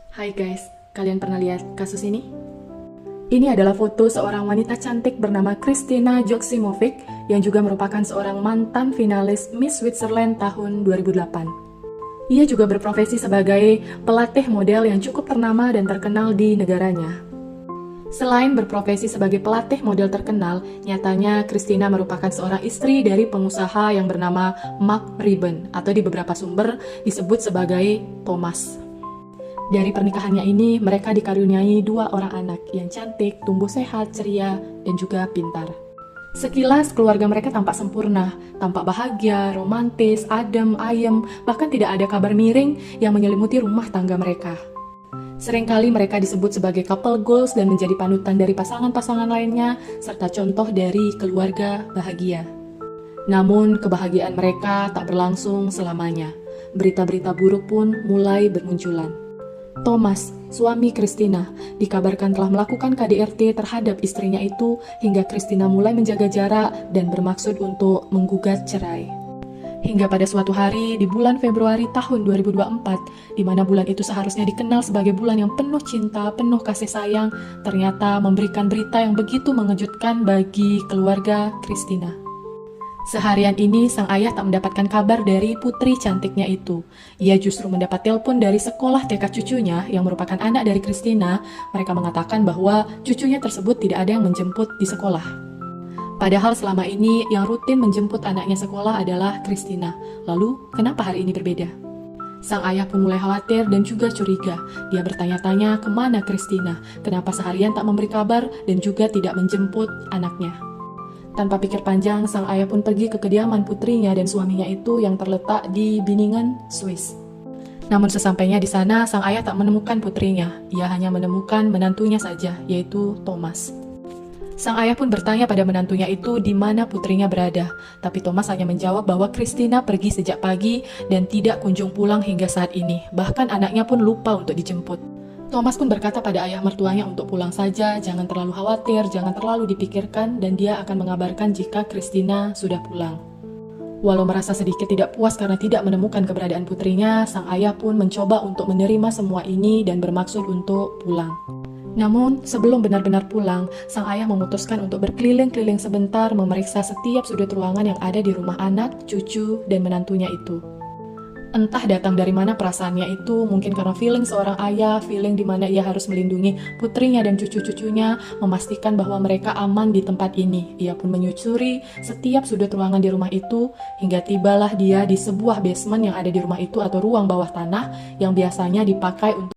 Hai guys, kalian pernah lihat kasus ini? Ini adalah foto seorang wanita cantik bernama Kristina Joksimovic yang juga merupakan seorang mantan finalis Miss Switzerland tahun 2008. Ia juga berprofesi sebagai pelatih model yang cukup ternama dan terkenal di negaranya. Selain berprofesi sebagai pelatih model terkenal, nyatanya Kristina merupakan seorang istri dari pengusaha yang bernama Mark Ribben atau di beberapa sumber disebut sebagai Thomas. Dari pernikahannya ini, mereka dikaruniai 2 orang anak yang cantik, tumbuh sehat, ceria, dan juga pintar. Sekilas keluarga mereka tampak sempurna, tampak bahagia, romantis, adem, ayem, bahkan tidak ada kabar miring yang menyelimuti rumah tangga mereka. Seringkali mereka disebut sebagai couple goals dan menjadi panutan dari pasangan-pasangan lainnya, serta contoh dari keluarga bahagia. Namun, kebahagiaan mereka tak berlangsung selamanya. Berita-berita buruk pun mulai bermunculan. Thomas, suami Kristina, dikabarkan telah melakukan KDRT terhadap istrinya itu hingga Kristina mulai menjaga jarak dan bermaksud untuk menggugat cerai. Hingga pada suatu hari di bulan Februari tahun 2024, di mana bulan itu seharusnya dikenal sebagai bulan yang penuh cinta, penuh kasih sayang, ternyata memberikan berita yang begitu mengejutkan bagi keluarga Kristina. Seharian ini sang ayah tak mendapatkan kabar dari putri cantiknya itu. Ia justru mendapat telepon dari sekolah TK cucunya yang merupakan anak dari Kristina. Mereka mengatakan bahwa cucunya tersebut tidak ada yang menjemput di sekolah. Padahal selama ini yang rutin menjemput anaknya sekolah adalah Kristina. Lalu, kenapa hari ini berbeda? Sang ayah pun mulai khawatir dan juga curiga. Dia bertanya-tanya kemana Kristina, kenapa seharian tak memberi kabar dan juga tidak menjemput anaknya. Tanpa pikir panjang, sang ayah pun pergi ke kediaman putrinya dan suaminya itu yang terletak di Binningen, Swiss. Namun sesampainya di sana, sang ayah tak menemukan putrinya. Ia hanya menemukan menantunya saja, yaitu Thomas. Sang ayah pun bertanya pada menantunya itu di mana putrinya berada. Tapi Thomas hanya menjawab bahwa Kristina pergi sejak pagi dan tidak kunjung pulang hingga saat ini. Bahkan anaknya pun lupa untuk dijemput. Thomas pun berkata pada ayah mertuanya untuk pulang saja, jangan terlalu khawatir, jangan terlalu dipikirkan, dan dia akan mengabarkan jika Kristina sudah pulang. Walau merasa sedikit tidak puas karena tidak menemukan keberadaan putrinya, sang ayah pun mencoba untuk menerima semua ini dan bermaksud untuk pulang. Namun, sebelum benar-benar pulang, sang ayah memutuskan untuk berkeliling-keliling sebentar memeriksa setiap sudut ruangan yang ada di rumah anak, cucu, dan menantunya itu. Entah datang dari mana perasaannya itu, mungkin karena feeling seorang ayah, feeling di mana ia harus melindungi putrinya dan cucu-cucunya, memastikan bahwa mereka aman di tempat ini. Ia pun menyusuri setiap sudut ruangan di rumah itu, hingga tibalah dia di sebuah basement yang ada di rumah itu atau ruang bawah tanah yang biasanya dipakai untuk